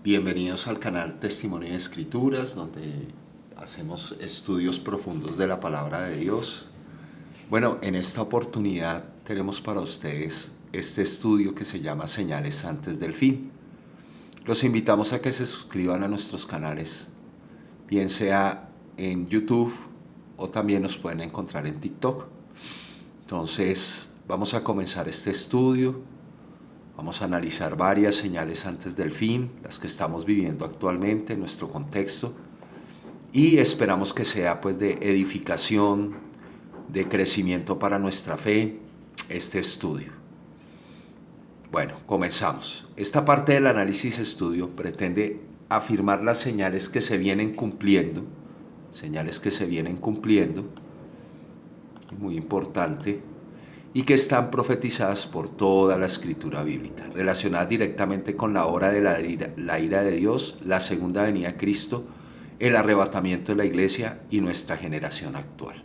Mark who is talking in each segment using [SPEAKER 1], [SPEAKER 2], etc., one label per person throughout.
[SPEAKER 1] Bienvenidos al canal Testimonio de Escrituras, donde hacemos estudios profundos de la palabra de Dios. Bueno, en esta oportunidad tenemos para ustedes este estudio que se llama Señales antes del fin. Los invitamos a que se suscriban a nuestros canales, bien sea en YouTube o también nos pueden encontrar en TikTok. Entonces, vamos a comenzar este estudio. Vamos a analizar varias señales antes del fin, las que estamos viviendo actualmente en nuestro contexto, y esperamos que sea pues de edificación, de crecimiento para nuestra fe, este estudio. Bueno, comenzamos. Esta parte del análisis-estudio pretende afirmar las señales que se vienen cumpliendo, muy importante, y que están profetizadas por toda la escritura bíblica, relacionadas directamente con la hora de la ira de Dios, la segunda venida de Cristo, el arrebatamiento de la iglesia y nuestra generación actual.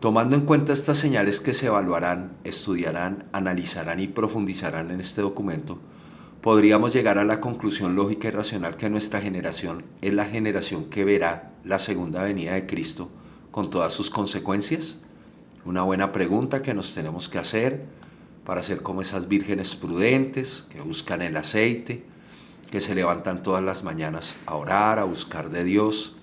[SPEAKER 1] Tomando en cuenta estas señales que se evaluarán, estudiarán, analizarán y profundizarán en este documento, podríamos llegar a la conclusión lógica y racional que nuestra generación es la generación que verá la segunda venida de Cristo con todas sus consecuencias. Una buena pregunta que nos tenemos que hacer para ser como esas vírgenes prudentes que buscan el aceite, que se levantan todas las mañanas a orar, a buscar de Dios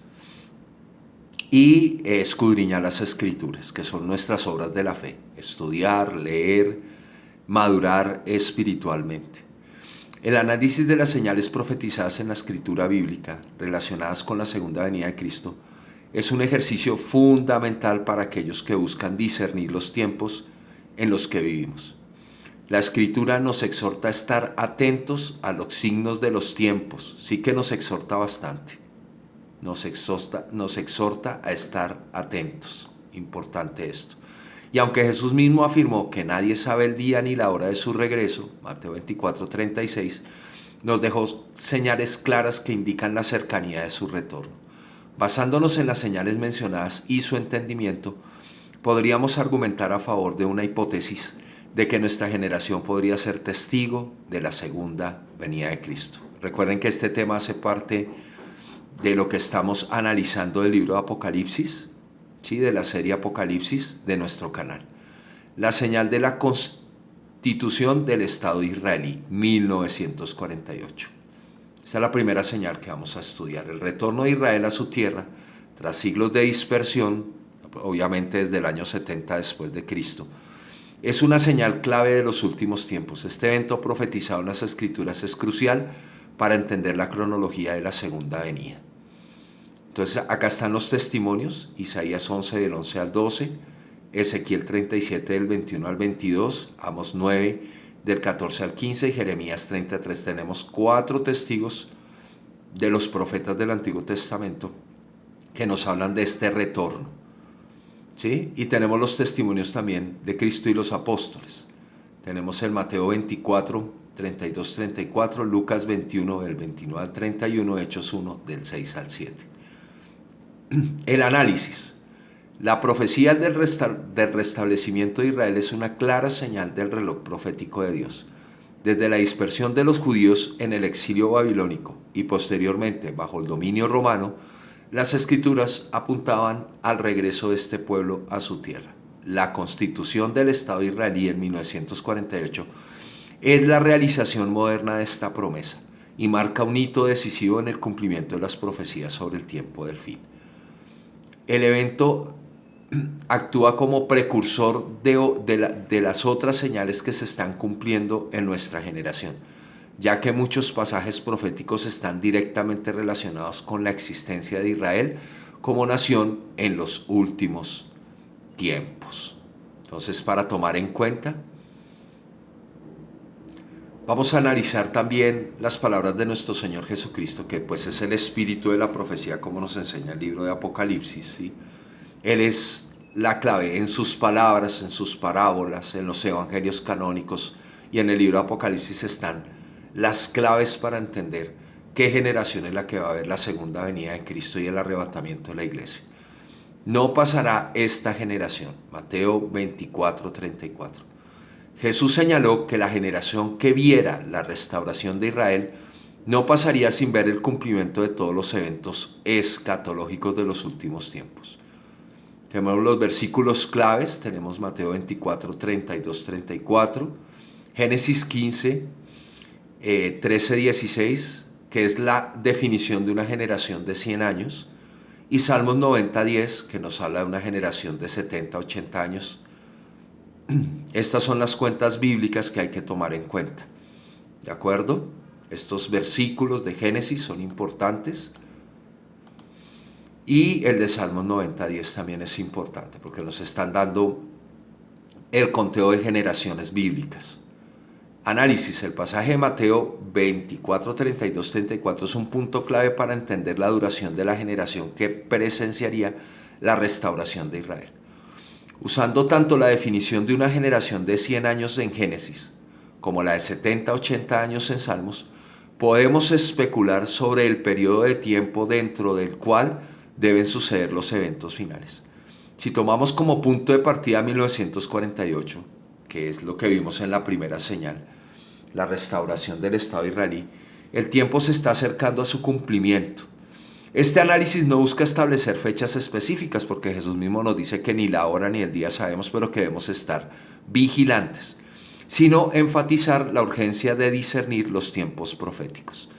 [SPEAKER 1] y escudriñar las escrituras, que son nuestras obras de la fe, estudiar, leer, madurar espiritualmente. El análisis de las señales profetizadas en la escritura bíblica relacionadas con la segunda venida de Cristo es un ejercicio fundamental para aquellos que buscan discernir los tiempos en los que vivimos. La Escritura nos exhorta a estar atentos a los signos de los tiempos, sí que nos exhorta bastante. Nos exhorta a estar atentos, importante esto. Y aunque Jesús mismo afirmó que nadie sabe el día ni la hora de su regreso, Mateo 24:36, nos dejó señales claras que indican la cercanía de su retorno. Basándonos en las señales mencionadas y su entendimiento, podríamos argumentar a favor de una hipótesis de que nuestra generación podría ser testigo de la segunda venida de Cristo. Recuerden que este tema hace parte de lo que estamos analizando del libro de Apocalipsis, ¿sí? De la serie Apocalipsis de nuestro canal. La señal de la constitución del Estado israelí, 1948. Esta es la primera señal que vamos a estudiar, el retorno de Israel a su tierra tras siglos de dispersión, obviamente desde el año 70 después de Cristo. Es una señal clave de los últimos tiempos. Este evento profetizado en las Escrituras es crucial para entender la cronología de la segunda venida. Entonces acá están los testimonios, Isaías 11 del 11 al 12, Ezequiel 37 del 21 al 22, Amos 9 del 14 al 15 y Jeremías 33. Tenemos 4 testigos de los profetas del Antiguo Testamento que nos hablan de este retorno, ¿sí? Y tenemos los testimonios también de Cristo y los apóstoles. Tenemos el Mateo 24, 32, 34, Lucas 21 del 29 al 31, Hechos 1 del 6 al 7. El análisis. La profecía del restablecimiento de Israel es una clara señal del reloj profético de Dios. Desde la dispersión de los judíos en el exilio babilónico y posteriormente bajo el dominio romano, las escrituras apuntaban al regreso de este pueblo a su tierra. La constitución del Estado israelí en 1948 es la realización moderna de esta promesa y marca un hito decisivo en el cumplimiento de las profecías sobre el tiempo del fin. El evento actúa como precursor de las otras señales que se están cumpliendo en nuestra generación, ya que muchos pasajes proféticos están directamente relacionados con la existencia de Israel como nación en los últimos tiempos. Entonces, para tomar en cuenta, vamos a analizar también las palabras de nuestro Señor Jesucristo, que pues es el espíritu de la profecía, como nos enseña el libro de Apocalipsis, ¿sí? Él es la clave en sus palabras, en sus parábolas, en los evangelios canónicos y en el libro de Apocalipsis están las claves para entender qué generación es la que va a ver la segunda venida de Cristo y el arrebatamiento de la iglesia. No pasará esta generación. Mateo 24, 34. Jesús señaló que la generación que viera la restauración de Israel no pasaría sin ver el cumplimiento de todos los eventos escatológicos de los últimos tiempos. Tenemos los versículos claves, tenemos Mateo 24, 32, 34, Génesis 15, 13, 16, que es la definición de una generación de 100 años, y Salmos 90, 10, que nos habla de una generación de 70, 80 años. Estas son las cuentas bíblicas que hay que tomar en cuenta. ¿De acuerdo? Estos versículos de Génesis son importantes. Y el de Salmos 90, 10 también es importante porque nos están dando el conteo de generaciones bíblicas. Análisis. El pasaje de Mateo 24, 32, 34 es un punto clave para entender la duración de la generación que presenciaría la restauración de Israel. Usando tanto la definición de una generación de 100 años en Génesis como la de 70, 80 años en Salmos, podemos especular sobre el periodo de tiempo dentro del cual deben suceder los eventos finales. Si tomamos como punto de partida 1948, que es lo que vimos en la primera señal, la restauración del Estado israelí, el tiempo se está acercando a su cumplimiento. Este análisis no busca establecer fechas específicas porque Jesús mismo nos dice que ni la hora ni el día sabemos, pero que debemos estar vigilantes, sino enfatizar la urgencia de discernir los tiempos proféticos.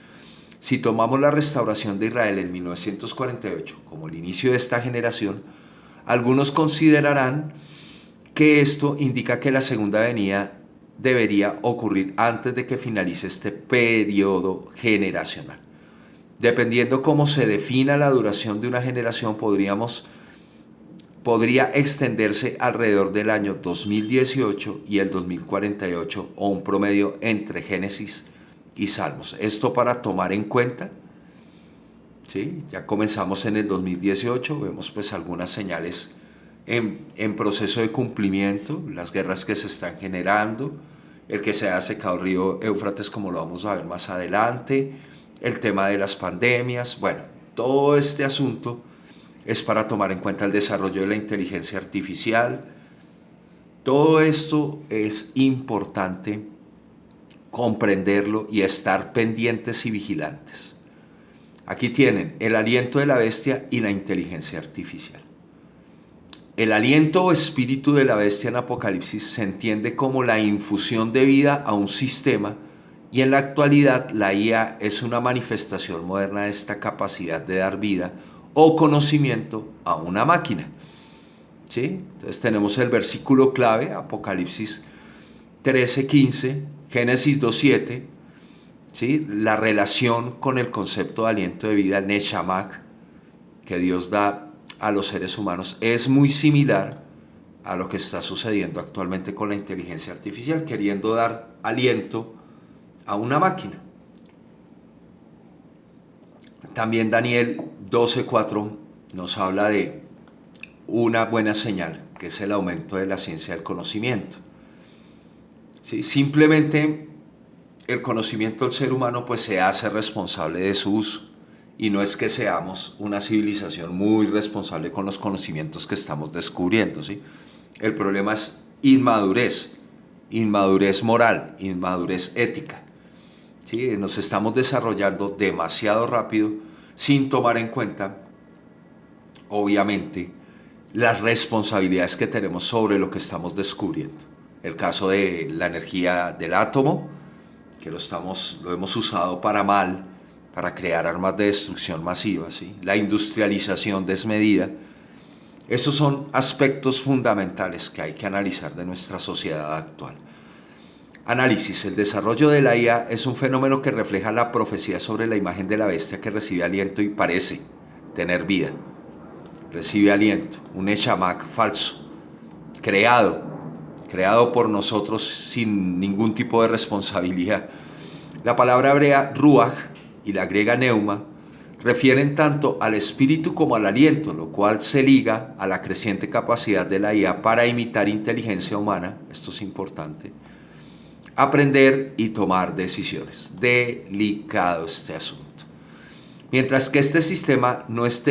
[SPEAKER 1] Si tomamos la restauración de Israel en 1948 como el inicio de esta generación, algunos considerarán que esto indica que la segunda venida debería ocurrir antes de que finalice este periodo generacional. Dependiendo cómo se defina la duración de una generación, podría extenderse alrededor del año 2018 y el 2048 o un promedio entre Génesis y Salmos. Esto para tomar en cuenta, ¿sí? Ya comenzamos en el 2018, vemos pues algunas señales en proceso de cumplimiento, las guerras que se están generando, el que se ha secado el río Éufrates como lo vamos a ver más adelante, el tema de las pandemias, bueno, todo este asunto es para tomar en cuenta el desarrollo de la inteligencia artificial. Todo esto es importante comprenderlo y estar pendientes y vigilantes. Aquí tienen el aliento de la bestia y la inteligencia artificial. El aliento o espíritu de la bestia en Apocalipsis se entiende como la infusión de vida a un sistema, y en la actualidad la IA es una manifestación moderna de esta capacidad de dar vida o conocimiento a una máquina. ¿Sí? Entonces tenemos el versículo clave, Apocalipsis 13:15, Génesis 2:7, ¿sí? La relación con el concepto de aliento de vida, el Neshamak, que Dios da a los seres humanos, es muy similar a lo que está sucediendo actualmente con la inteligencia artificial, queriendo dar aliento a una máquina. También Daniel 12:4 nos habla de una buena señal, que es el aumento de la ciencia del conocimiento. ¿Sí? Simplemente el conocimiento del ser humano pues se hace responsable de su uso, y no es que seamos una civilización muy responsable con los conocimientos que estamos descubriendo, ¿sí? El problema es inmadurez moral, inmadurez ética. ¿Sí? Nos estamos desarrollando demasiado rápido sin tomar en cuenta, obviamente, las responsabilidades que tenemos sobre lo que estamos descubriendo. El caso de la energía del átomo, que lo hemos usado para mal, para crear armas de destrucción masiva, ¿sí? La industrialización desmedida. Esos son aspectos fundamentales que hay que analizar de nuestra sociedad actual. Análisis. El desarrollo de la IA es un fenómeno que refleja la profecía sobre la imagen de la bestia que recibe aliento y parece tener vida. Recibe aliento, un Neshamak falso, creado por nosotros sin ningún tipo de responsabilidad. La palabra hebrea ruach y la griega neuma refieren tanto al espíritu como al aliento, lo cual se liga a la creciente capacidad de la IA para imitar inteligencia humana. Esto es importante. Aprender y tomar decisiones. Delicado este asunto. Mientras que este sistema no es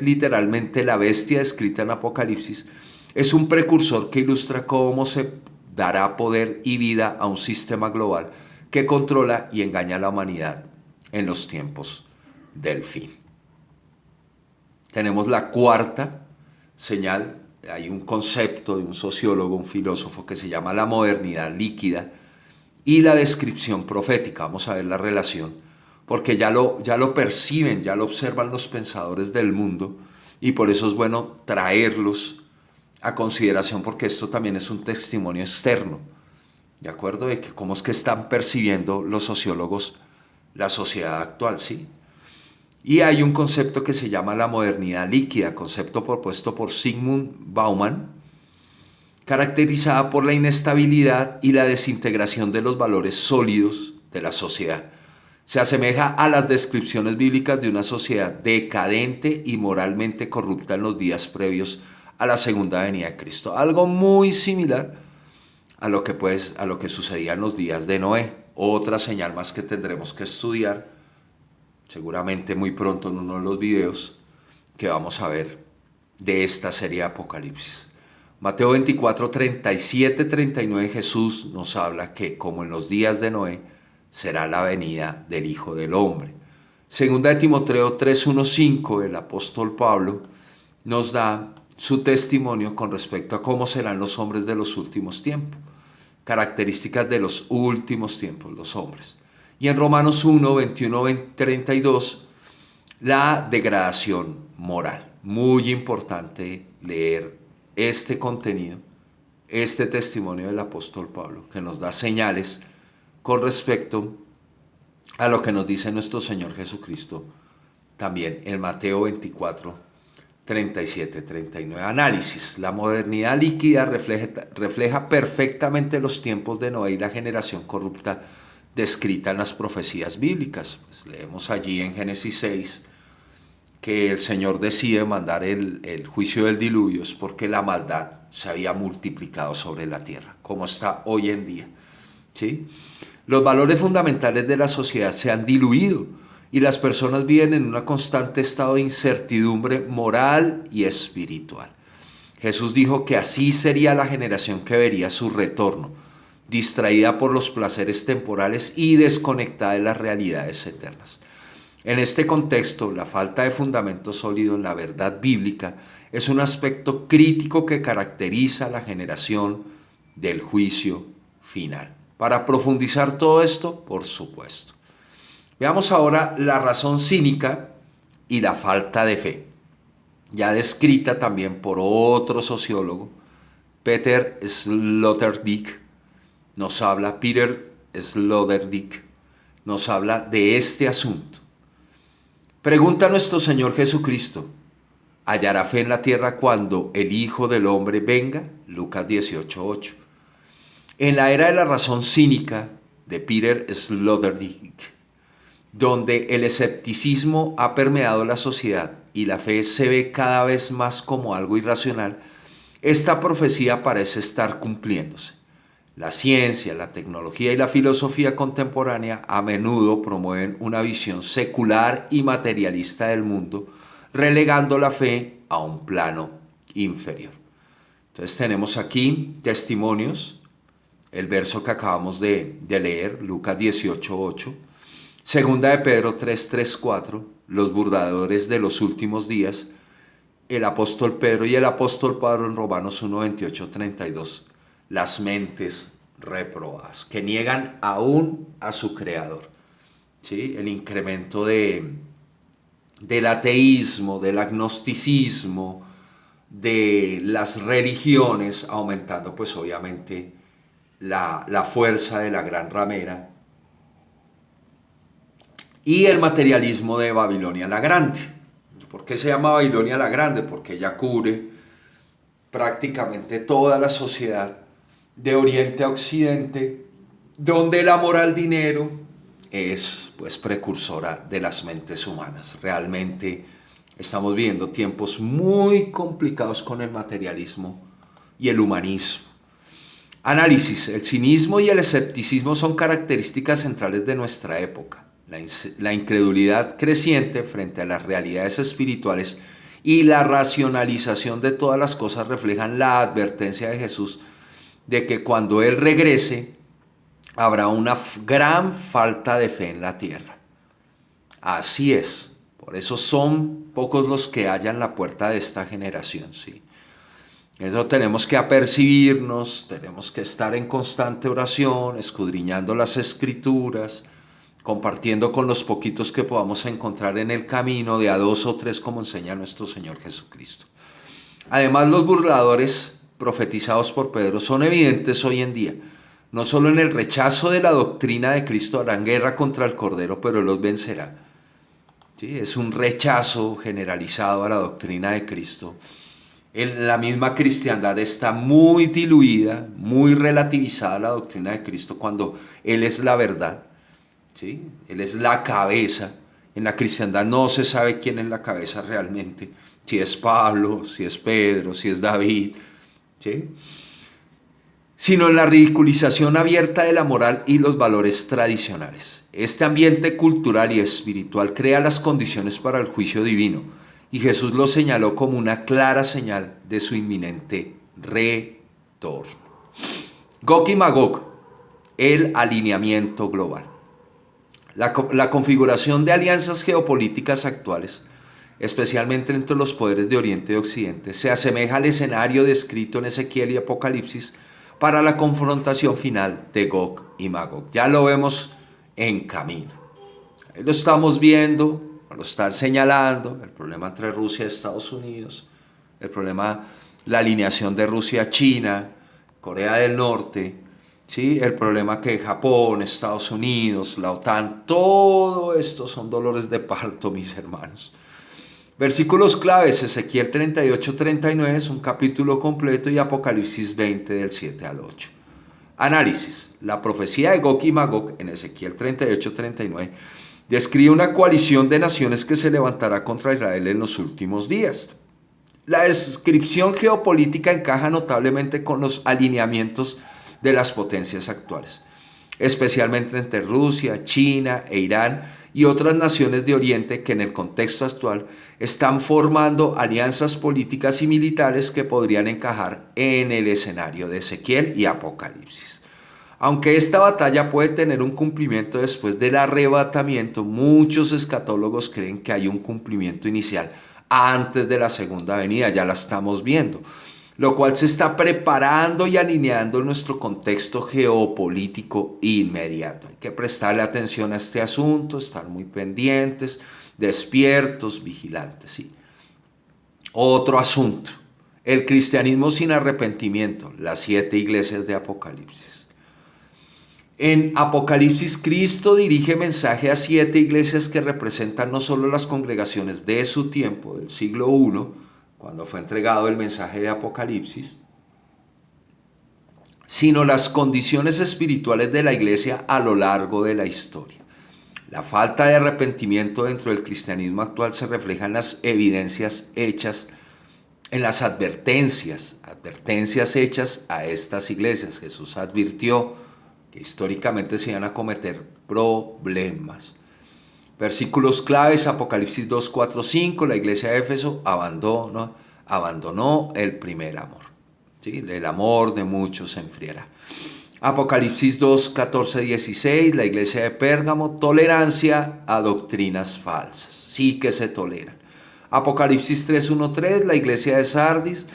[SPEAKER 1] literalmente la bestia descrita en Apocalipsis, es un precursor que ilustra cómo se dará poder y vida a un sistema global que controla y engaña a la humanidad en los tiempos del fin. Tenemos la cuarta señal. Hay un concepto de un sociólogo, un filósofo que se llama la modernidad líquida y la descripción profética. Vamos a ver la relación, porque ya lo perciben, ya lo observan los pensadores del mundo, y por eso es bueno traerlos a consideración, porque esto también es un testimonio externo, ¿de acuerdo? De que cómo es que están percibiendo los sociólogos la sociedad actual, ¿sí? Y hay un concepto que se llama la modernidad líquida, concepto propuesto por Zygmunt Bauman, caracterizada por la inestabilidad y la desintegración de los valores sólidos de la sociedad. Se asemeja a las descripciones bíblicas de una sociedad decadente y moralmente corrupta en los días previos a la segunda venida de Cristo. Algo muy similar a lo que sucedía en los días de Noé. Otra señal más que tendremos que estudiar, seguramente muy pronto en uno de los videos que vamos a ver de esta serie de Apocalipsis. Mateo 24, 37, 39, Jesús nos habla que, como en los días de Noé, será la venida del Hijo del Hombre. Segunda de Timoteo 3, 1, 5, el apóstol Pablo nos da su testimonio con respecto a cómo serán los hombres de los últimos tiempos, características de los últimos tiempos, los hombres. Y en Romanos 1, 21, 32, la degradación moral. Muy importante leer este contenido, este testimonio del apóstol Pablo, que nos da señales con respecto a lo que nos dice nuestro Señor Jesucristo también en Mateo 24, 37, 39. Análisis. La modernidad líquida refleja perfectamente los tiempos de Noé y la generación corrupta descrita en las profecías bíblicas. Pues leemos allí en Génesis 6 que el Señor decide mandar el juicio del diluvio es porque la maldad se había multiplicado sobre la tierra, como está hoy en día, ¿sí? Los valores fundamentales de la sociedad se han diluido y las personas viven en un constante estado de incertidumbre moral y espiritual. Jesús dijo que así sería la generación que vería su retorno, distraída por los placeres temporales y desconectada de las realidades eternas. En este contexto, la falta de fundamento sólido en la verdad bíblica es un aspecto crítico que caracteriza a la generación del juicio final. Para profundizar todo esto, por supuesto. Veamos ahora la razón cínica y la falta de fe, ya descrita también por otro sociólogo, Peter Sloterdijk, Peter Sloterdijk nos habla de este asunto. Pregunta a nuestro Señor Jesucristo, ¿hallará fe en la tierra cuando el Hijo del Hombre venga? Lucas 18:8. En la era de la razón cínica de Peter Sloterdijk, donde el escepticismo ha permeado la sociedad y la fe se ve cada vez más como algo irracional, esta profecía parece estar cumpliéndose. La ciencia, la tecnología y la filosofía contemporánea a menudo promueven una visión secular y materialista del mundo, relegando la fe a un plano inferior. Entonces tenemos aquí testimonios, el verso que acabamos de leer, Lucas 18:8, segunda de Pedro 3:4, los burladores de los últimos días, el apóstol Pedro y el apóstol Pablo en Romanos 1:28-32. Las mentes reprobadas, que niegan aún a su creador, ¿sí? El incremento del ateísmo, del agnosticismo, de las religiones, aumentando pues obviamente la fuerza de la gran ramera, y el materialismo de Babilonia la Grande. ¿Por qué se llama Babilonia la Grande? Porque ella cubre prácticamente toda la sociedad de Oriente a Occidente, donde el amor al dinero es pues precursora de las mentes humanas. Realmente estamos viviendo tiempos muy complicados con el materialismo y el humanismo. Análisis. El cinismo y el escepticismo son características centrales de nuestra época. La incredulidad creciente frente a las realidades espirituales y la racionalización de todas las cosas reflejan la advertencia de Jesús de que cuando Él regrese habrá una gran falta de fe en la tierra. Así es. Por eso son pocos los que hallan la puerta de esta generación, ¿sí? Eso tenemos que apercibirnos, tenemos que estar en constante oración, escudriñando las escrituras, compartiendo con los poquitos que podamos encontrar en el camino, de a 2 o 3 como enseña nuestro Señor Jesucristo. Además, los burladores profetizados por Pedro son evidentes hoy en día. No solo en el rechazo de la doctrina de Cristo, harán guerra contra el Cordero, pero Él los vencerá. ¿Sí? Es un rechazo generalizado a la doctrina de Cristo. La misma cristiandad está muy diluida, muy relativizada a la doctrina de Cristo cuando Él es la verdad, ¿sí? Él es la cabeza. En la cristiandad no se sabe quién es la cabeza realmente, si es Pablo, si es Pedro, si es David, ¿sí? Sino en la ridiculización abierta de la moral y los valores tradicionales. Este ambiente cultural y espiritual crea las condiciones para el juicio divino, y Jesús lo señaló como una clara señal de su inminente retorno. Gog y Magog, el alineamiento global. La configuración de alianzas geopolíticas actuales, especialmente entre los poderes de Oriente y Occidente, se asemeja al escenario descrito en Ezequiel y Apocalipsis para la confrontación final de Gog y Magog. Ya lo vemos en camino. Ahí lo estamos viendo, lo están señalando, el problema entre Rusia y Estados Unidos, el problema, la alineación de Rusia a China, Corea del Norte, ¿sí? El problema que Japón, Estados Unidos, la OTAN, todo esto son dolores de parto, mis hermanos. Versículos claves: Ezequiel 38-39 es un capítulo completo, y Apocalipsis 20 del 7 al 8. Análisis: la profecía de Gog y Magog en Ezequiel 38-39 describe una coalición de naciones que se levantará contra Israel en los últimos días. La descripción geopolítica encaja notablemente con los alineamientos de las potencias actuales, especialmente entre Rusia, China e Irán y otras naciones de Oriente que en el contexto actual están formando alianzas políticas y militares que podrían encajar en el escenario de Ezequiel y Apocalipsis. Aunque esta batalla puede tener un cumplimiento después del arrebatamiento, muchos escatólogos creen que hay un cumplimiento inicial antes de la segunda venida, ya la estamos viendo, lo cual se está preparando y alineando en nuestro contexto geopolítico inmediato. Hay que prestarle atención a este asunto, estar muy pendientes, despiertos, vigilantes. ¿Sí? Otro asunto: el cristianismo sin arrepentimiento, las 7 iglesias de Apocalipsis. En Apocalipsis, Cristo dirige mensaje a 7 iglesias que representan no solo las congregaciones de su tiempo, del siglo I, cuando fue entregado el mensaje de Apocalipsis, sino las condiciones espirituales de la iglesia a lo largo de la historia. La falta de arrepentimiento dentro del cristianismo actual se refleja en las evidencias hechas, en las advertencias hechas a estas iglesias. Jesús advirtió que históricamente se iban a cometer problemas. Versículos claves: Apocalipsis 2, 4, 5, la iglesia de Éfeso abandonó el primer amor. ¿Sí? El amor de muchos se enfriará. Apocalipsis 2, 14, 16, la iglesia de Pérgamo: tolerancia a doctrinas falsas. Sí que se toleran. Apocalipsis 3, 1, 3, la iglesia de Sardis: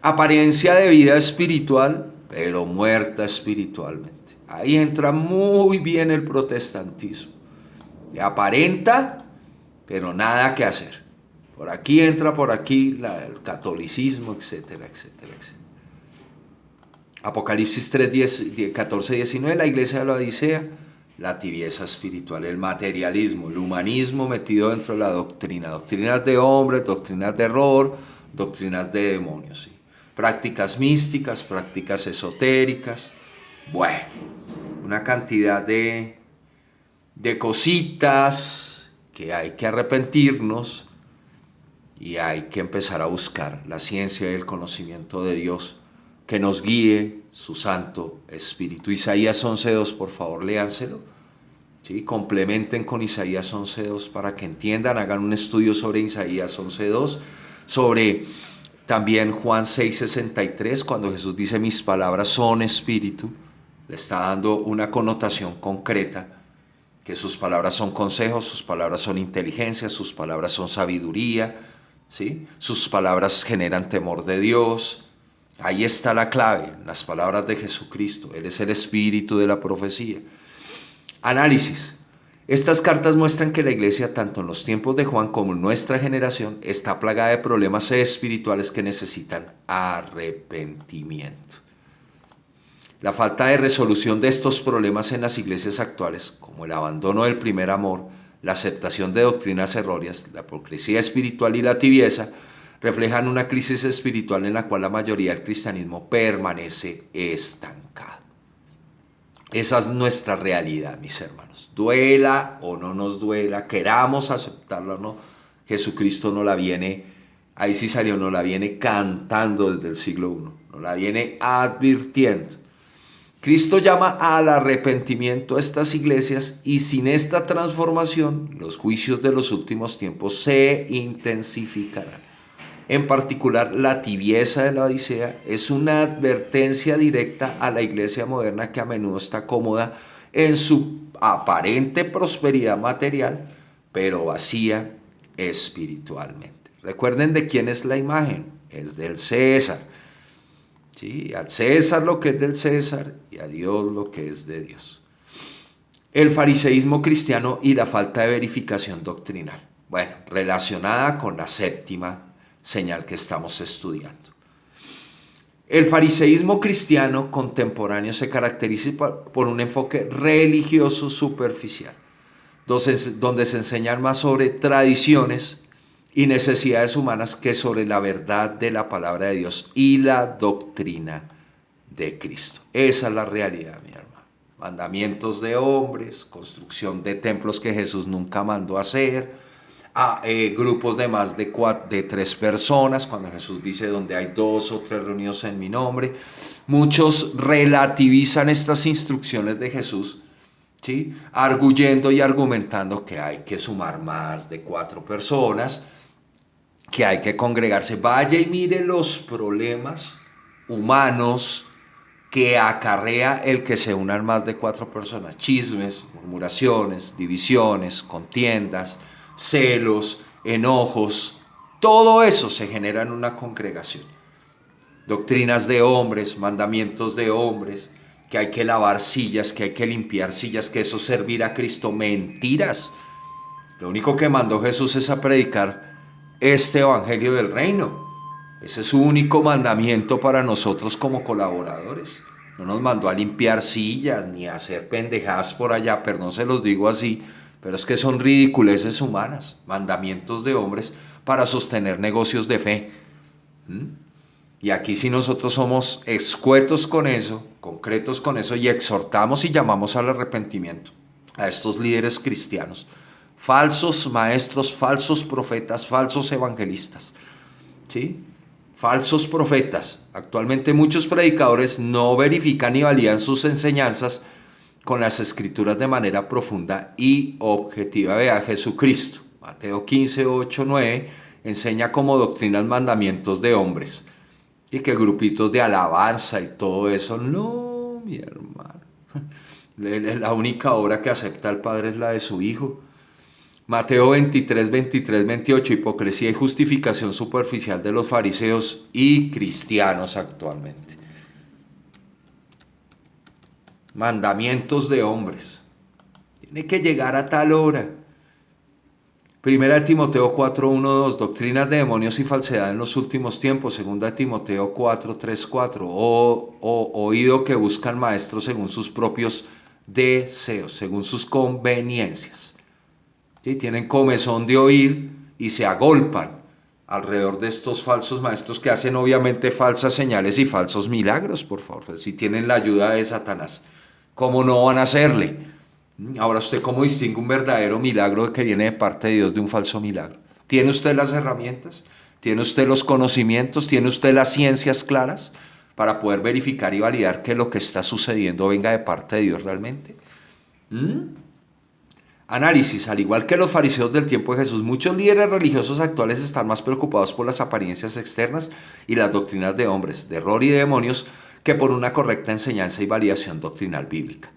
[SPEAKER 1] apariencia de vida espiritual, pero muerta espiritualmente. Ahí entra muy bien el protestantismo. Aparenta, pero nada que hacer. Por aquí entra, por aquí el catolicismo, etcétera, etcétera, etcétera. Apocalipsis 3, 10, 14, 19, la iglesia de la Odisea: la tibieza espiritual, el materialismo, el humanismo metido dentro de la doctrina. Doctrinas de hombres, doctrinas de error, doctrinas de demonios. ¿Sí? Prácticas místicas, prácticas esotéricas. Bueno, una cantidad de cositas que hay que arrepentirnos, y hay que empezar a buscar la ciencia y el conocimiento de Dios, que nos guíe su Santo Espíritu. Isaías 11.2, por favor, léanselo. ¿Sí? Complementen con Isaías 11.2 para que entiendan, hagan un estudio sobre Isaías 11.2, sobre también Juan 6.63, cuando Jesús dice: mis palabras son espíritu Le está dando una connotación concreta, que sus palabras son consejos, sus palabras son inteligencia, sus palabras son sabiduría, ¿sí? Sus palabras generan temor de Dios. Ahí está la clave, las palabras de Jesucristo. Él es el espíritu de la profecía. Análisis. Estas cartas muestran que la iglesia, tanto en los tiempos de Juan como en nuestra generación, está plagada de problemas espirituales que necesitan arrepentimiento. La falta de resolución de estos problemas en las iglesias actuales, como el abandono del primer amor, la aceptación de doctrinas erróneas, la hipocresía espiritual y la tibieza, reflejan una crisis espiritual en la cual la mayoría del cristianismo permanece estancado. Esa es nuestra realidad, mis hermanos. Duela o no nos duela, queramos aceptarla o no, Jesucristo nos la viene, ahí sí salió, nos la viene cantando desde el siglo I, nos la viene advirtiendo. Cristo llama al arrepentimiento a estas iglesias y sin esta transformación, los juicios de los últimos tiempos se intensificarán. En particular, la tibieza de la Odisea es una advertencia directa a la iglesia moderna que a menudo está cómoda en su aparente prosperidad material, pero vacía espiritualmente. Recuerden de quién es la imagen, es del César. ¿Sí? Al César lo que es del César y a Dios lo que es de Dios. El fariseísmo cristiano y la falta de verificación doctrinal. Bueno, relacionada con la séptima señal que estamos estudiando. El fariseísmo cristiano contemporáneo se caracteriza por un enfoque religioso superficial, donde se enseñan más sobre tradiciones y necesidades humanas que sobre la verdad de la palabra de Dios y la doctrina de Cristo. Esa es la realidad, mi hermano. Mandamientos de hombres, construcción de templos que Jesús nunca mandó hacer, grupos de más de 3 personas, cuando Jesús dice donde hay 2 o 3 reunidos en mi nombre. Muchos relativizan estas instrucciones de Jesús, ¿sí? Arguyendo y argumentando que hay que sumar más de 4 personas, que hay que congregarse. Vaya y mire los problemas humanos que acarrea el que se unan más de 4 personas. Chismes, murmuraciones, divisiones, contiendas, celos, enojos, todo eso se genera en una congregación. Doctrinas de hombres, mandamientos de hombres, que hay que lavar sillas, que hay que limpiar sillas, que eso es servir a Cristo. Mentiras. Lo único que mandó Jesús es a predicar este evangelio del reino. Ese es su único mandamiento para nosotros como colaboradores. No nos mandó a limpiar sillas ni a hacer pendejadas por allá, perdón, se los digo así, pero es que son ridiculeces humanas, mandamientos de hombres para sostener negocios de fe. Y aquí sí nosotros somos escuetos con eso, concretos con eso, y exhortamos y llamamos al arrepentimiento a estos líderes cristianos, falsos maestros, falsos profetas, falsos evangelistas, ¿sí? Falsos profetas. Actualmente muchos predicadores no verifican ni validan sus enseñanzas con las escrituras de manera profunda y objetiva. Vea, Jesucristo, Mateo 15, 8, 9, enseña como doctrinas mandamientos de hombres. Y que grupitos de alabanza y todo eso. No, mi hermano. La única obra que acepta el Padre es la de su Hijo. Mateo 23, 23, 28, hipocresía y justificación superficial de los fariseos y cristianos actualmente. Mandamientos de hombres. Tiene que llegar a tal hora. Primera de Timoteo 4, 1, 2, doctrinas de demonios y falsedad en los últimos tiempos. Segunda de Timoteo 4, 3, 4, oído que buscan maestros según sus propios deseos, según sus conveniencias. ¿Sí? Tienen comezón de oír y se agolpan alrededor de estos falsos maestros que hacen obviamente falsas señales y falsos milagros, por favor. Si tienen la ayuda de Satanás, ¿cómo no van a hacerle? Ahora, ¿usted cómo distingue un verdadero milagro que viene de parte de Dios de un falso milagro? ¿Tiene usted las herramientas? ¿Tiene usted los conocimientos? ¿Tiene usted las ciencias claras para poder verificar y validar que lo que está sucediendo venga de parte de Dios realmente? Análisis. Al igual que los fariseos del tiempo de Jesús, muchos líderes religiosos actuales están más preocupados por las apariencias externas y las doctrinas de hombres, de error y de demonios, que por una correcta enseñanza y validación doctrinal bíblica.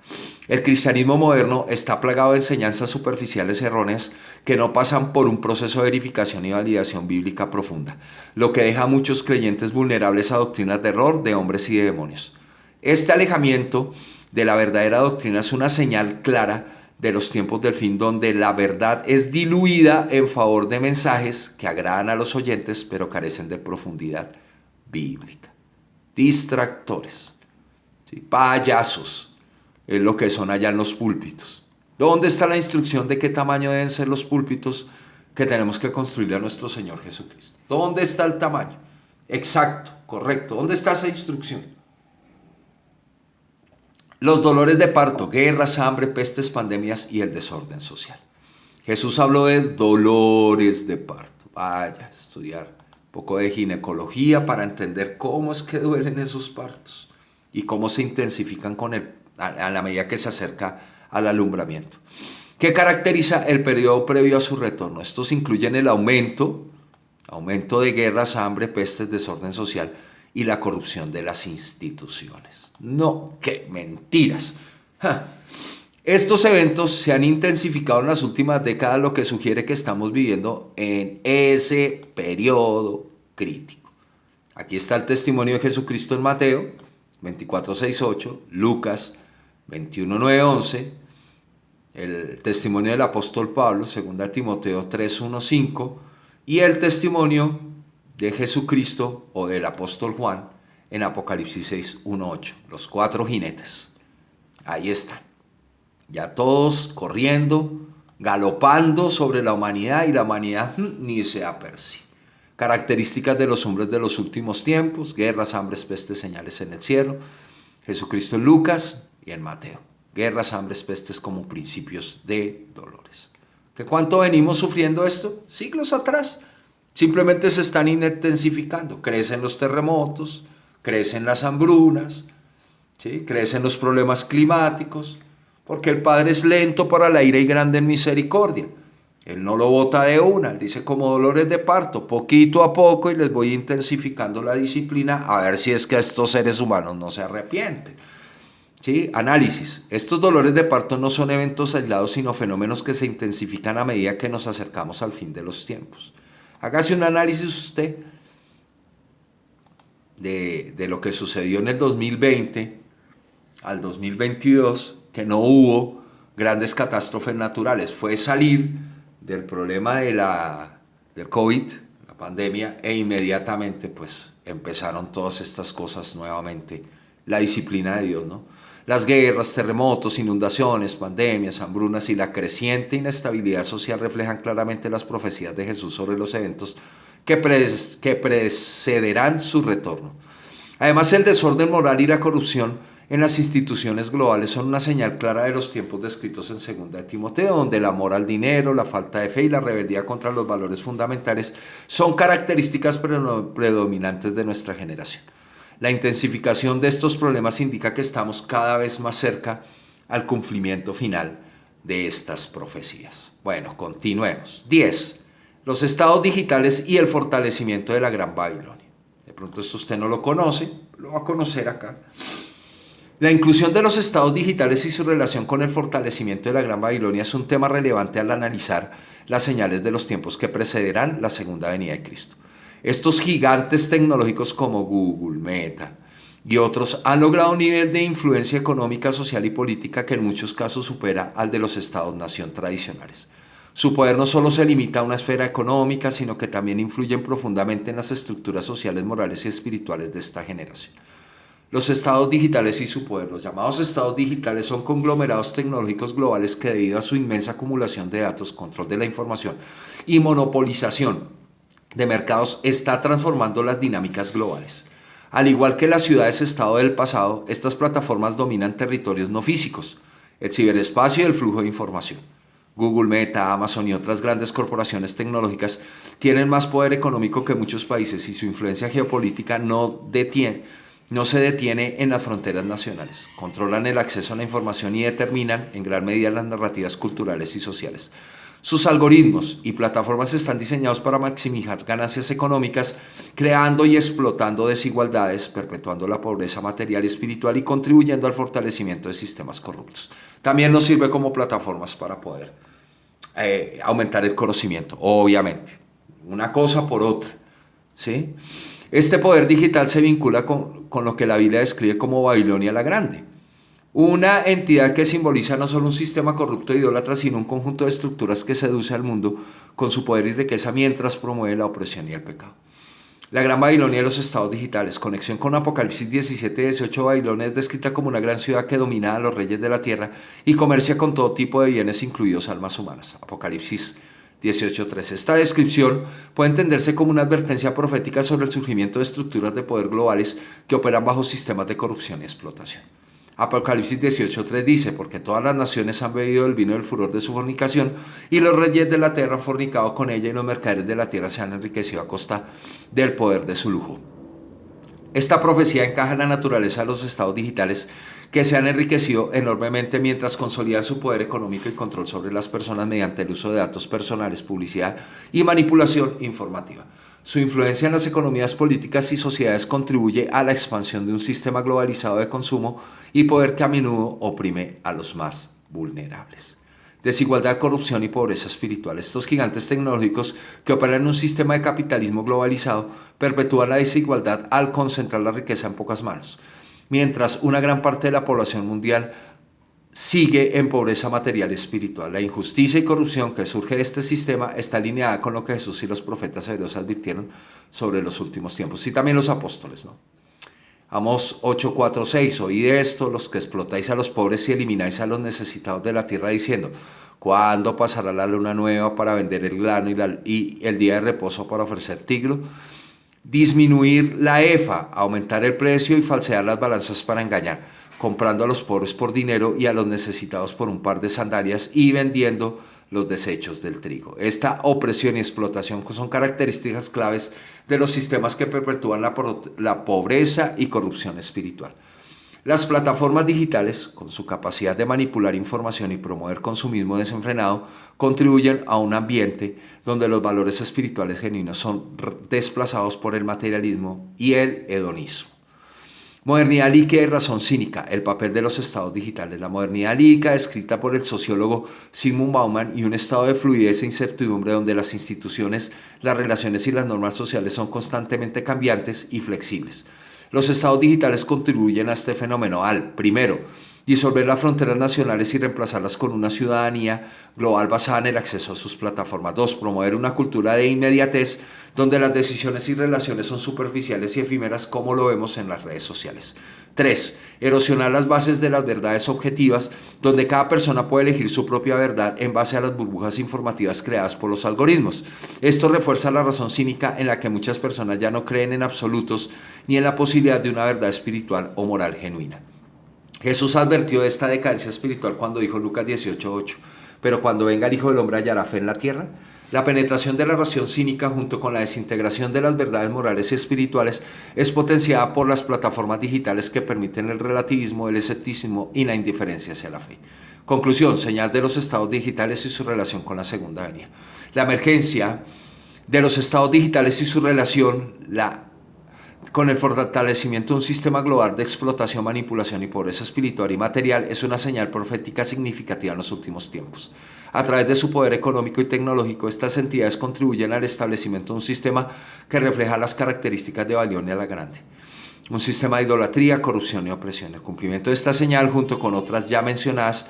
[SPEAKER 1] El cristianismo moderno está plagado de enseñanzas superficiales erróneas que no pasan por un proceso de verificación y validación bíblica profunda, lo que deja a muchos creyentes vulnerables a doctrinas de error de hombres y de demonios. Este alejamiento de la verdadera doctrina es una señal clara de los tiempos del fin, donde la verdad es diluida en favor de mensajes que agradan a los oyentes pero carecen de profundidad bíblica. Distractores, ¿sí? Payasos, es lo que son allá en los púlpitos. ¿Dónde está la instrucción de qué tamaño deben ser los púlpitos que tenemos que construirle a nuestro Señor Jesucristo? ¿Dónde está el tamaño? Exacto, correcto. ¿Dónde está esa instrucción? Los dolores de parto, guerras, hambre, pestes, pandemias y el desorden social. Jesús habló de dolores de parto. Vaya a estudiar un poco de ginecología para entender cómo es que duelen esos partos y cómo se intensifican a la medida que se acerca al alumbramiento. ¿Qué caracteriza el periodo previo a su retorno? Estos incluyen el aumento de guerras, hambre, pestes, desorden social y la corrupción de las instituciones. No, qué mentiras. Estos eventos se han intensificado en las últimas décadas, lo que sugiere que estamos viviendo en ese periodo crítico. Aquí está el testimonio de Jesucristo en Mateo 24:6-8, Lucas 21:9-11, el testimonio del apóstol Pablo, 2 Timoteo 3:1-5, y el testimonio de Jesucristo o del apóstol Juan en Apocalipsis 6:1-8, los 4 jinetes. Ahí están, ya todos corriendo, galopando sobre la humanidad, y la humanidad ni se apercibe. Características de los hombres de los últimos tiempos: guerras, hambres, pestes, señales en el cielo. Jesucristo en Lucas y en Mateo. Guerras, hambres, pestes como principios de dolores. ¿Que cuánto venimos sufriendo esto? Siglos atrás. Simplemente se están intensificando. Crecen los terremotos, crecen las hambrunas, ¿sí? Crecen los problemas climáticos, porque el Padre es lento para la ira y grande en misericordia. Él no lo bota de una, él dice como dolores de parto, poquito a poco, y les voy intensificando la disciplina a ver si es que estos seres humanos no se arrepienten. ¿Sí? Análisis. Estos dolores de parto no son eventos aislados, sino fenómenos que se intensifican a medida que nos acercamos al fin de los tiempos. Hágase un análisis usted de lo que sucedió en el 2020 al 2022, que no hubo grandes catástrofes naturales. Fue salir del problema del COVID, la pandemia, e inmediatamente pues empezaron todas estas cosas nuevamente. La disciplina de Dios, ¿no? Las guerras, terremotos, inundaciones, pandemias, hambrunas y la creciente inestabilidad social reflejan claramente las profecías de Jesús sobre los eventos que precederán su retorno. Además, el desorden moral y la corrupción en las instituciones globales son una señal clara de los tiempos descritos en 2 Timoteo, donde el amor al dinero, la falta de fe y la rebeldía contra los valores fundamentales son características predominantes de nuestra generación. La intensificación de estos problemas indica que estamos cada vez más cerca al cumplimiento final de estas profecías. Bueno, continuemos. 10. Los estados digitales y el fortalecimiento de la Gran Babilonia. De pronto esto usted no lo conoce, lo va a conocer acá. La inclusión de los estados digitales y su relación con el fortalecimiento de la Gran Babilonia es un tema relevante al analizar las señales de los tiempos que precederán la segunda venida de Cristo. Estos gigantes tecnológicos como Google, Meta y otros han logrado un nivel de influencia económica, social y política que en muchos casos supera al de los estados-nación tradicionales. Su poder no solo se limita a una esfera económica, sino que también influyen profundamente en las estructuras sociales, morales y espirituales de esta generación. Los estados digitales y su poder. Los llamados estados digitales son conglomerados tecnológicos globales que, debido a su inmensa acumulación de datos, control de la información y monopolización de mercados, está transformando las dinámicas globales. Al igual que las ciudades-estado del pasado, estas plataformas dominan territorios no físicos, el ciberespacio y el flujo de información. Google, Meta, Amazon y otras grandes corporaciones tecnológicas tienen más poder económico que muchos países, y su influencia geopolítica no se detiene en las fronteras nacionales. Controlan el acceso a la información y determinan en gran medida las narrativas culturales y sociales. Sus algoritmos y plataformas están diseñados para maximizar ganancias económicas, creando y explotando desigualdades, perpetuando la pobreza material y espiritual y contribuyendo al fortalecimiento de sistemas corruptos. También nos sirve como plataformas para poder aumentar el conocimiento, obviamente. Una cosa por otra, ¿sí? Este poder digital se vincula con lo que la Biblia describe como Babilonia la Grande. Una entidad que simboliza no solo un sistema corrupto e idólatra, sino un conjunto de estructuras que seduce al mundo con su poder y riqueza mientras promueve la opresión y el pecado. La Gran Babilonia de los estados digitales, conexión con Apocalipsis 17-18, Babilonia es descrita como una gran ciudad que domina a los reyes de la tierra y comercia con todo tipo de bienes, incluidos almas humanas. Apocalipsis 18:3. Esta descripción puede entenderse como una advertencia profética sobre el surgimiento de estructuras de poder globales que operan bajo sistemas de corrupción y explotación. Apocalipsis 18:3 dice, porque todas las naciones han bebido del vino del furor de su fornicación, y los reyes de la tierra han fornicado con ella, y los mercaderes de la tierra se han enriquecido a costa del poder de su lujo. Esta profecía encaja en la naturaleza de los estados digitales, que se han enriquecido enormemente mientras consolidan su poder económico y control sobre las personas mediante el uso de datos personales, publicidad y manipulación informativa. Su influencia en las economías políticas y sociedades contribuye a la expansión de un sistema globalizado de consumo y poder que a menudo oprime a los más vulnerables. Desigualdad, corrupción y pobreza espiritual. Estos gigantes tecnológicos que operan en un sistema de capitalismo globalizado perpetúan la desigualdad al concentrar la riqueza en pocas manos, mientras una gran parte de la población mundial sigue en pobreza material y espiritual. La injusticia y corrupción que surge de este sistema está alineada con lo que Jesús y los profetas de Dios advirtieron sobre los últimos tiempos, y también los apóstoles, ¿no? Amós 8:4-6. Oíd esto, los que explotáis a los pobres y elimináis a los necesitados de la tierra, diciendo, ¿cuándo pasará la luna nueva para vender el grano y el día de reposo para ofrecer trigo? Disminuir la efa, aumentar el precio y falsear las balanzas para engañar, comprando a los pobres por dinero y a los necesitados por un par de sandalias y vendiendo los desechos del trigo. Esta opresión y explotación son características claves de los sistemas que perpetúan la pobreza y corrupción espiritual. Las plataformas digitales, con su capacidad de manipular información y promover consumismo desenfrenado, contribuyen a un ambiente donde los valores espirituales genuinos son desplazados por el materialismo y el hedonismo. Modernidad líquida y razón cínica, el papel de los estados digitales. La modernidad líquida, descrita por el sociólogo Zygmunt Bauman, y un estado de fluidez e incertidumbre donde las instituciones, las relaciones y las normas sociales son constantemente cambiantes y flexibles. Los estados digitales contribuyen a este fenómeno al, primero, disolver las fronteras nacionales y reemplazarlas con una ciudadanía global basada en el acceso a sus plataformas. 2. Promover una cultura de inmediatez donde las decisiones y relaciones son superficiales y efímeras, como lo vemos en las redes sociales. 3. Erosionar las bases de las verdades objetivas, donde cada persona puede elegir su propia verdad en base a las burbujas informativas creadas por los algoritmos. Esto refuerza la razón cínica en la que muchas personas ya no creen en absolutos ni en la posibilidad de una verdad espiritual o moral genuina. Jesús advirtió de esta decadencia espiritual cuando dijo en Lucas 18:8, pero cuando venga el Hijo del Hombre, ¿hallará fe en la tierra? La penetración de la razón cínica junto con la desintegración de las verdades morales y espirituales es potenciada por las plataformas digitales que permiten el relativismo, el escepticismo y la indiferencia hacia la fe. Conclusión, señal de los estados digitales y su relación con la segunda venida. La emergencia de los estados digitales y su relación con el fortalecimiento de un sistema global de explotación, manipulación y pobreza espiritual y material es una señal profética significativa en los últimos tiempos. A través de su poder económico y tecnológico, estas entidades contribuyen al establecimiento de un sistema que refleja las características de Babilonia la Grande. Un sistema de idolatría, corrupción y opresión. El cumplimiento de esta señal, junto con otras ya mencionadas,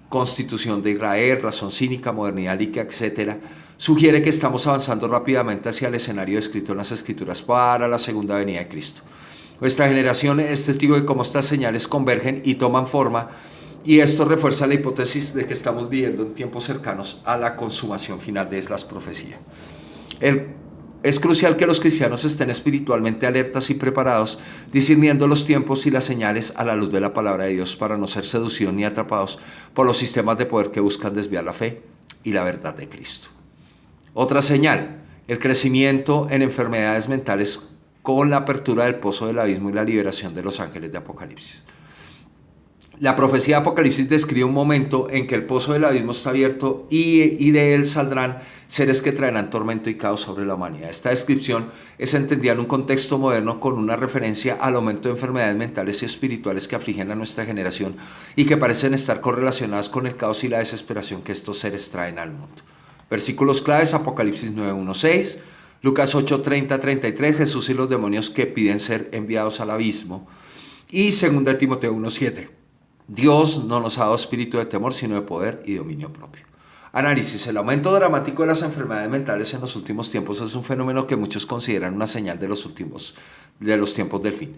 [SPEAKER 1] Constitución de Israel, razón cínica, modernidad líquida, etc., sugiere que estamos avanzando rápidamente hacia el escenario descrito en las Escrituras para la segunda venida de Cristo. Nuestra generación es testigo de cómo estas señales convergen y toman forma, y esto refuerza la hipótesis de que estamos viviendo en tiempos cercanos a la consumación final de las profecías. Es crucial que los cristianos estén espiritualmente alertas y preparados, discerniendo los tiempos y las señales a la luz de la palabra de Dios para no ser seducidos ni atrapados por los sistemas de poder que buscan desviar la fe y la verdad de Cristo. Otra señal, el crecimiento en enfermedades mentales con la apertura del pozo del abismo y la liberación de los ángeles de Apocalipsis. La profecía de Apocalipsis describe un momento en que el pozo del abismo está abierto y de él saldrán seres que traerán tormento y caos sobre la humanidad. Esta descripción es entendida en un contexto moderno con una referencia al aumento de enfermedades mentales y espirituales que afligen a nuestra generación y que parecen estar correlacionadas con el caos y la desesperación que estos seres traen al mundo. Versículos claves: Apocalipsis 9:1-6, Lucas 8:30-33, Jesús y los demonios que piden ser enviados al abismo, y 2 Timoteo 1:7. Dios no nos ha dado espíritu de temor, sino de poder y dominio propio. Análisis: el aumento dramático de las enfermedades mentales en los últimos tiempos es un fenómeno que muchos consideran una señal de los tiempos del fin.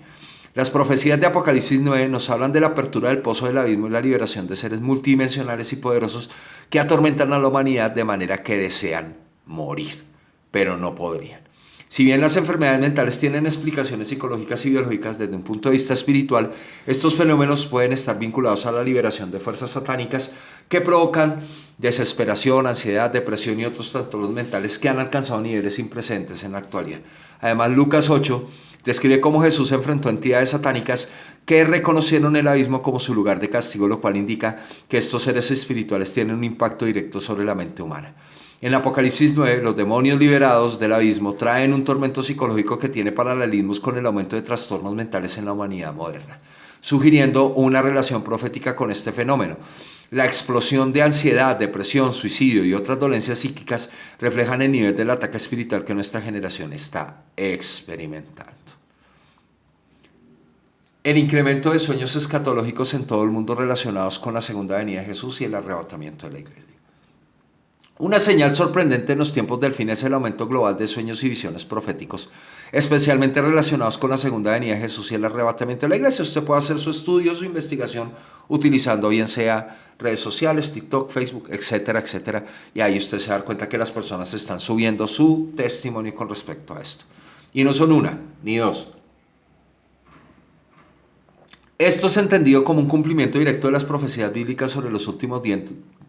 [SPEAKER 1] Las profecías de Apocalipsis 9 nos hablan de la apertura del pozo del abismo y la liberación de seres multidimensionales y poderosos que atormentan a la humanidad de manera que desean morir, pero no podrían. Si bien las enfermedades mentales tienen explicaciones psicológicas y biológicas, desde un punto de vista espiritual, estos fenómenos pueden estar vinculados a la liberación de fuerzas satánicas que provocan desesperación, ansiedad, depresión y otros trastornos mentales que han alcanzado niveles sin precedentes en la actualidad. Además, Lucas 8 describe cómo Jesús enfrentó entidades satánicas que reconocieron el abismo como su lugar de castigo, lo cual indica que estos seres espirituales tienen un impacto directo sobre la mente humana. En Apocalipsis 9, los demonios liberados del abismo traen un tormento psicológico que tiene paralelismos con el aumento de trastornos mentales en la humanidad moderna, sugiriendo una relación profética con este fenómeno. La explosión de ansiedad, depresión, suicidio y otras dolencias psíquicas reflejan el nivel del ataque espiritual que nuestra generación está experimentando. El incremento de sueños escatológicos en todo el mundo relacionados con la segunda venida de Jesús y el arrebatamiento de la iglesia. Una señal sorprendente en los tiempos del fin es el aumento global de sueños y visiones proféticos, especialmente relacionados con la segunda venida de Jesús y el arrebatamiento de la iglesia. Usted puede hacer su estudio, su investigación, utilizando bien sea redes sociales, TikTok, Facebook, etcétera, etcétera, y ahí usted se da cuenta que las personas están subiendo su testimonio con respecto a esto. Y no son una, ni dos. Esto es entendido como un cumplimiento directo de las profecías bíblicas sobre los últimos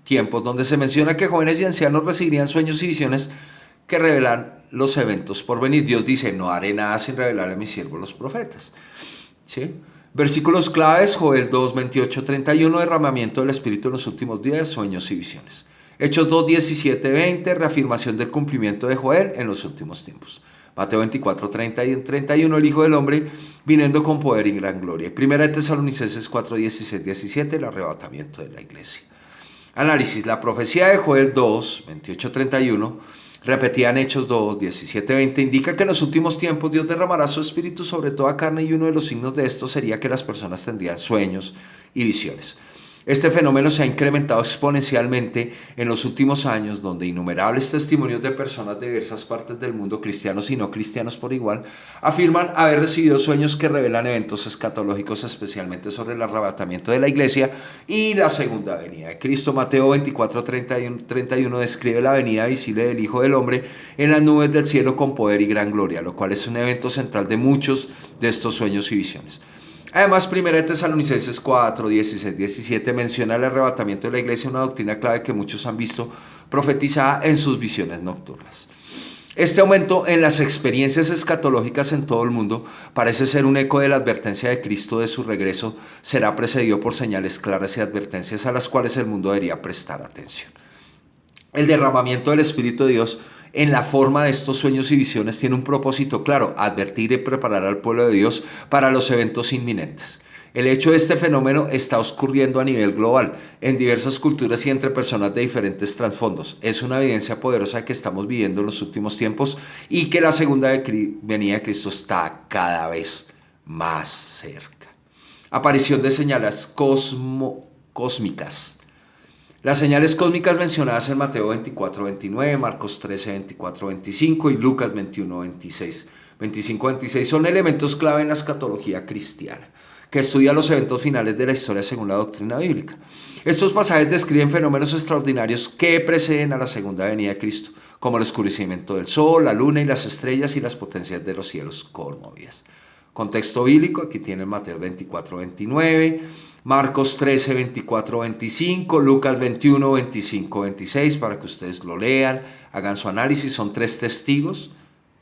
[SPEAKER 1] tiempos, donde se menciona que jóvenes y ancianos recibirían sueños y visiones que revelan los eventos por venir. Dios dice: no haré nada sin revelarle a mis siervos los profetas. ¿Sí? Versículos claves: Joel 2, 28, 31, derramamiento del Espíritu en los últimos días, sueños y visiones. Hechos 2, 17, 20, reafirmación del cumplimiento de Joel en los últimos tiempos. Mateo 24, 30 y 31, el Hijo del Hombre viniendo con poder y gran gloria. Primera de Tesalonicenses 4, 16, 17, el arrebatamiento de la iglesia. Análisis: la profecía de Joel 2, 28, 31, repetida en Hechos 2, 17, 20, indica que en los últimos tiempos Dios derramará su espíritu sobre toda carne, y uno de los signos de esto sería que las personas tendrían sueños y visiones. Este fenómeno se ha incrementado exponencialmente en los últimos años, donde innumerables testimonios de personas de diversas partes del mundo, cristianos y no cristianos por igual, afirman haber recibido sueños que revelan eventos escatológicos, especialmente sobre el arrebatamiento de la iglesia y la segunda venida de Cristo. Mateo 24, 31 describe la venida visible del Hijo del Hombre en las nubes del cielo con poder y gran gloria, lo cual es un evento central de muchos de estos sueños y visiones. Además, 1 Tesalonicenses 4, 16, 17 menciona el arrebatamiento de la iglesia, una doctrina clave que muchos han visto profetizada en sus visiones nocturnas. Este aumento en las experiencias escatológicas en todo el mundo parece ser un eco de la advertencia de Cristo de su regreso. Será precedido por señales claras y advertencias a las cuales el mundo debería prestar atención. El derramamiento del Espíritu de Dios en la forma de estos sueños y visiones tiene un propósito claro: advertir y preparar al pueblo de Dios para los eventos inminentes. El hecho de este fenómeno está ocurriendo a nivel global, en diversas culturas y entre personas de diferentes trasfondos. Es una evidencia poderosa que estamos viviendo en los últimos tiempos y que la segunda venida de Cristo está cada vez más cerca. Aparición de señales cósmicas. Las señales cósmicas mencionadas en Mateo 24, 29, Marcos 13, 24, 25 y Lucas 21, 26, 25, 26 son elementos clave en la escatología cristiana, que estudia los eventos finales de la historia según la doctrina bíblica. Estos pasajes describen fenómenos extraordinarios que preceden a la segunda venida de Cristo, como el oscurecimiento del sol, la luna y las estrellas y las potencias de los cielos conmovidas. Contexto bíblico: aquí tienen Mateo 24, 29, Marcos 13, 24, 25, Lucas 21, 25, 26, para que ustedes lo lean, hagan su análisis. Son 3 testigos: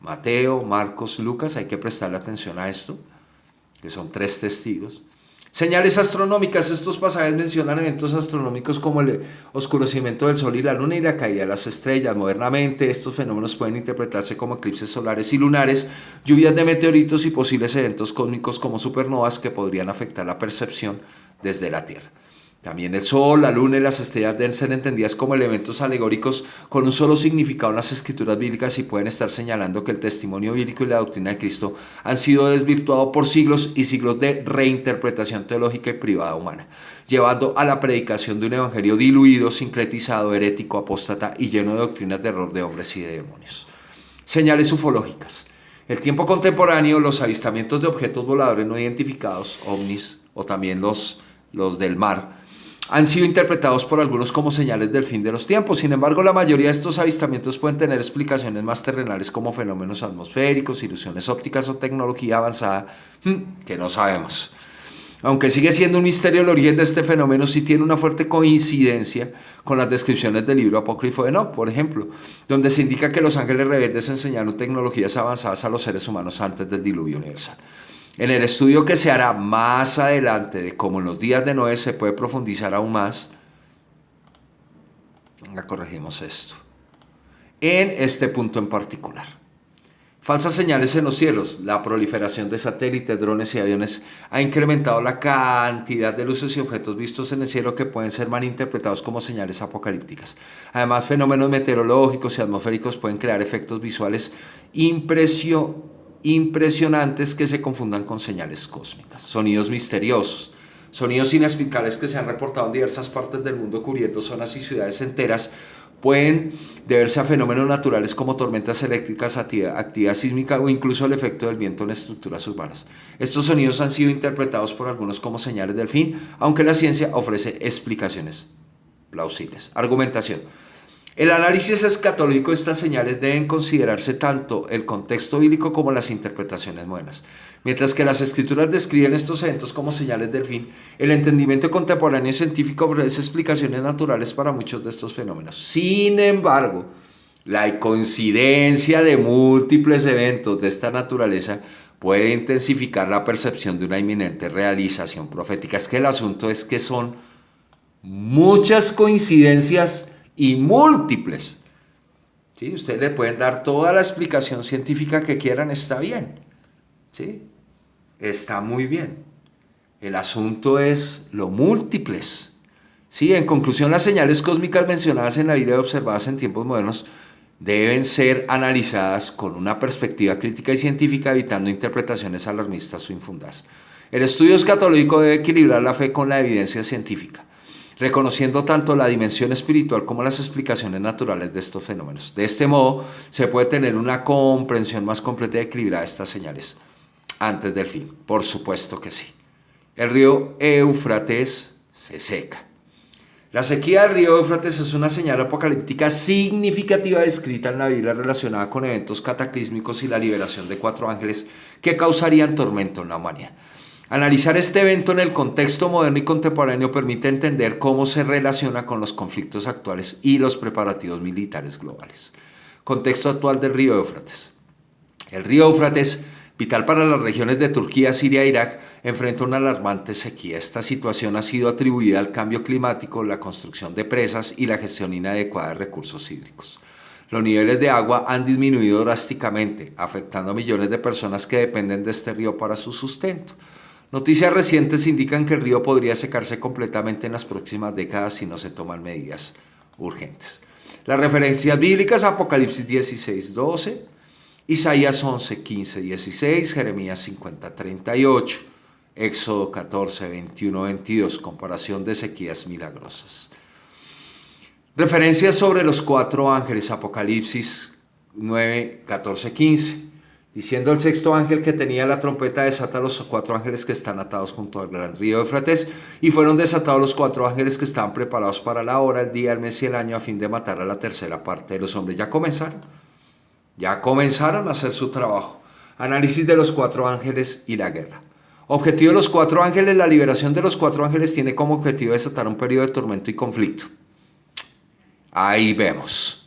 [SPEAKER 1] Mateo, Marcos, Lucas. Hay que prestarle atención a esto, que son 3 testigos. Señales astronómicas. Estos pasajes mencionan eventos astronómicos como el oscurecimiento del Sol y la Luna y la caída de las estrellas. Modernamente, estos fenómenos pueden interpretarse como eclipses solares y lunares, lluvias de meteoritos y posibles eventos cósmicos como supernovas que podrían afectar la percepción desde la Tierra. También el Sol, la Luna y las estrellas deben ser entendidas como elementos alegóricos con un solo significado en las escrituras bíblicas y pueden estar señalando que el testimonio bíblico y la doctrina de Cristo han sido desvirtuados por siglos y siglos de reinterpretación teológica y privada humana, llevando a la predicación de un evangelio diluido, sincretizado, herético, apóstata y lleno de doctrinas de error de hombres y de demonios. Señales ufológicas. El tiempo contemporáneo, los avistamientos de objetos voladores no identificados, ovnis, o también los del mar, han sido interpretados por algunos como señales del fin de los tiempos. Sin embargo, la mayoría de estos avistamientos pueden tener explicaciones más terrenales como fenómenos atmosféricos, ilusiones ópticas o tecnología avanzada que no sabemos. Aunque sigue siendo un misterio el origen de este fenómeno, sí tiene una fuerte coincidencia con las descripciones del libro apócrifo de Enoc, por ejemplo, donde se indica que los ángeles rebeldes enseñaron tecnologías avanzadas a los seres humanos antes del diluvio universal. En el estudio que se hará más adelante de cómo en los días de Noé se puede profundizar aún más, corregimos esto, en este punto en particular. Falsas señales en los cielos. La proliferación de satélites, drones y aviones ha incrementado la cantidad de luces y objetos vistos en el cielo que pueden ser malinterpretados como señales apocalípticas. Además, fenómenos meteorológicos y atmosféricos pueden crear efectos visuales impresionantes que se confundan con señales cósmicas. Sonidos misteriosos. Sonidos inexplicables que se han reportado en diversas partes del mundo cubriendo zonas y ciudades enteras pueden deberse a fenómenos naturales como tormentas eléctricas, actividad sísmica o incluso el efecto del viento en estructuras urbanas. Estos sonidos han sido interpretados por algunos como señales del fin, aunque la ciencia ofrece explicaciones plausibles. Argumentación. El análisis escatológico de estas señales deben considerarse tanto el contexto bíblico como las interpretaciones modernas. Mientras que las escrituras describen estos eventos como señales del fin, el entendimiento contemporáneo científico ofrece explicaciones naturales para muchos de estos fenómenos. Sin embargo, la coincidencia de múltiples eventos de esta naturaleza puede intensificar la percepción de una inminente realización profética. Es que el asunto es que son muchas coincidencias y múltiples. ¿Sí? Ustedes le pueden dar toda la explicación científica que quieran, está bien. ¿Sí? Está muy bien. El asunto es lo múltiples. ¿Sí? En conclusión, las señales cósmicas mencionadas en la Biblia y observadas en tiempos modernos deben ser analizadas con una perspectiva crítica y científica, evitando interpretaciones alarmistas o infundadas. El estudio escatológico debe equilibrar la fe con la evidencia científica, reconociendo tanto la dimensión espiritual como las explicaciones naturales de estos fenómenos. De este modo, se puede tener una comprensión más completa y equilibrada de estas señales antes del fin. Por supuesto que sí. El río Éufrates se seca. La sequía del río Éufrates es una señal apocalíptica significativa descrita en la Biblia relacionada con eventos cataclísmicos y la liberación de 4 ángeles que causarían tormento en la humanidad. Analizar este evento en el contexto moderno y contemporáneo permite entender cómo se relaciona con los conflictos actuales y los preparativos militares globales. Contexto actual del río Éufrates. El río Éufrates, vital para las regiones de Turquía, Siria e Irak, enfrenta una alarmante sequía. Esta situación ha sido atribuida al cambio climático, la construcción de presas y la gestión inadecuada de recursos hídricos. Los niveles de agua han disminuido drásticamente, afectando a millones de personas que dependen de este río para su sustento. Noticias recientes indican que el río podría secarse completamente en las próximas décadas si no se toman medidas urgentes. Las referencias bíblicas: Apocalipsis 16:12, Isaías 11:15-16, Jeremías 50:38, Éxodo 14:21-22, comparación de sequías milagrosas. Referencias sobre los 4 ángeles: Apocalipsis 9:14-15. Diciendo el sexto ángel que tenía la trompeta, desata a los 4 ángeles que están atados junto al gran río Éufrates, y fueron desatados los 4 ángeles que estaban preparados para la hora, el día, el mes y el año, a fin de matar a la tercera parte de los hombres. Ya comenzaron a hacer su trabajo. Análisis de los 4 ángeles y la guerra. Objetivo de los 4 ángeles: la liberación de los 4 ángeles tiene como objetivo desatar un periodo de tormento y conflicto. Ahí vemos.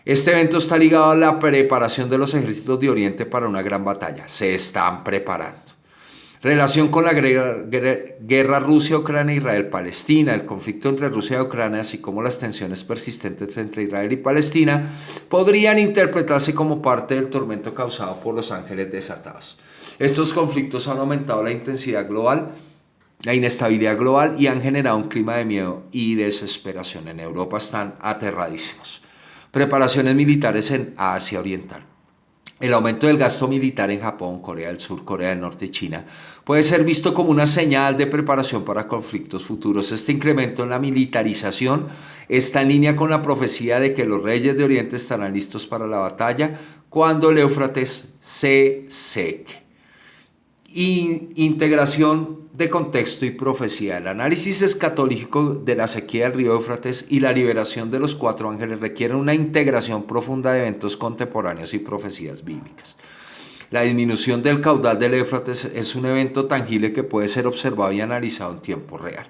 [SPEAKER 1] Este evento está ligado a la preparación de los ejércitos de Oriente para una gran batalla. Se están preparando. Relación con la guerra Rusia, Ucrania, Israel, Palestina, el conflicto entre Rusia y Ucrania, así como las tensiones persistentes entre Israel y Palestina, podrían interpretarse como parte del tormento causado por los ángeles desatados. Estos conflictos han aumentado la intensidad global, la inestabilidad global y han generado un clima de miedo y desesperación. En Europa están aterradísimos. Preparaciones militares en Asia Oriental. El aumento del gasto militar en Japón, Corea del Sur, Corea del Norte y China puede ser visto como una señal de preparación para conflictos futuros. Este incremento en la militarización está en línea con la profecía de que los reyes de Oriente estarán listos para la batalla cuando el Éufrates se seque. Integración de contexto y profecía. El análisis escatológico de la sequía del río Éufrates y la liberación de los 4 ángeles requieren una integración profunda de eventos contemporáneos y profecías bíblicas. La disminución del caudal del Éufrates es un evento tangible que puede ser observado y analizado en tiempo real.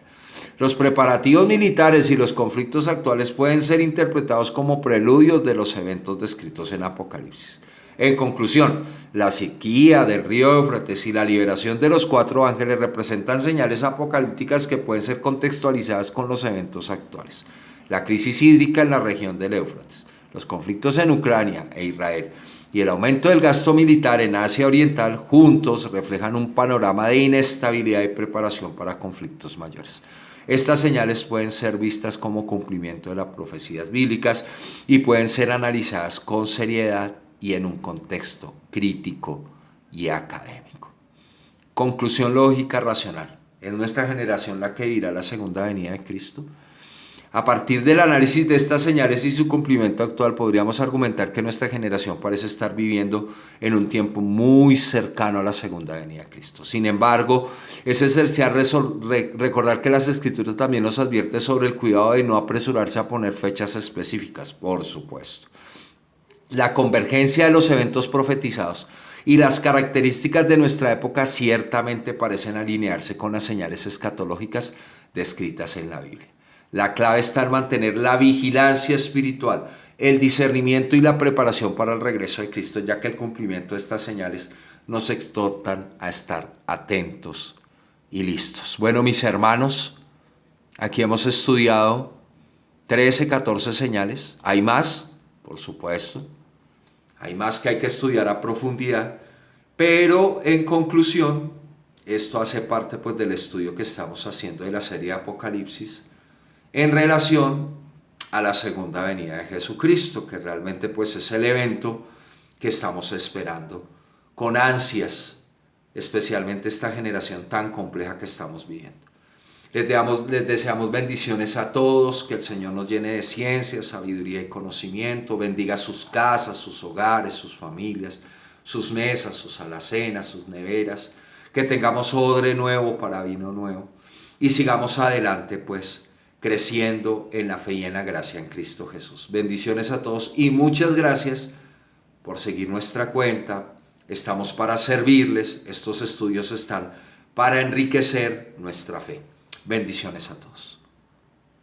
[SPEAKER 1] Los preparativos militares y los conflictos actuales pueden ser interpretados como preludios de los eventos descritos en Apocalipsis. En conclusión, la sequía del río Éufrates y la liberación de los 4 ángeles representan señales apocalípticas que pueden ser contextualizadas con los eventos actuales. La crisis hídrica en la región del Éufrates, los conflictos en Ucrania e Israel y el aumento del gasto militar en Asia Oriental juntos reflejan un panorama de inestabilidad y preparación para conflictos mayores. Estas señales pueden ser vistas como cumplimiento de las profecías bíblicas y pueden ser analizadas con seriedad y en un contexto crítico y académico. Conclusión lógica racional. ¿Es nuestra generación la que vivirá la segunda venida de Cristo? A partir del análisis de estas señales y su cumplimiento actual, podríamos argumentar que nuestra generación parece estar viviendo en un tiempo muy cercano a la segunda venida de Cristo. Sin embargo, es esencial recordar que las Escrituras también nos advierten sobre el cuidado de no apresurarse a poner fechas específicas, por supuesto. La convergencia de los eventos profetizados y las características de nuestra época ciertamente parecen alinearse con las señales escatológicas descritas en la Biblia. La clave está en mantener la vigilancia espiritual, el discernimiento y la preparación para el regreso de Cristo, ya que el cumplimiento de estas señales nos exhortan a estar atentos y listos. Bueno, mis hermanos, aquí hemos estudiado 13, 14 señales. ¿Hay más? Por supuesto. Hay más que hay que estudiar a profundidad, pero en conclusión, esto hace parte pues del estudio que estamos haciendo de la serie de Apocalipsis en relación a la segunda venida de Jesucristo, que realmente pues es el evento que estamos esperando con ansias, especialmente esta generación tan compleja que estamos viviendo. Les deseamos bendiciones a todos, que el Señor nos llene de ciencia, sabiduría y conocimiento, bendiga sus casas, sus hogares, sus familias, sus mesas, sus alacenas, sus neveras, que tengamos odre nuevo para vino nuevo y sigamos adelante pues creciendo en la fe y en la gracia en Cristo Jesús. Bendiciones a todos y muchas gracias por seguir nuestra cuenta. Estamos para servirles, estos estudios están para enriquecer nuestra fe. Bendiciones a todos.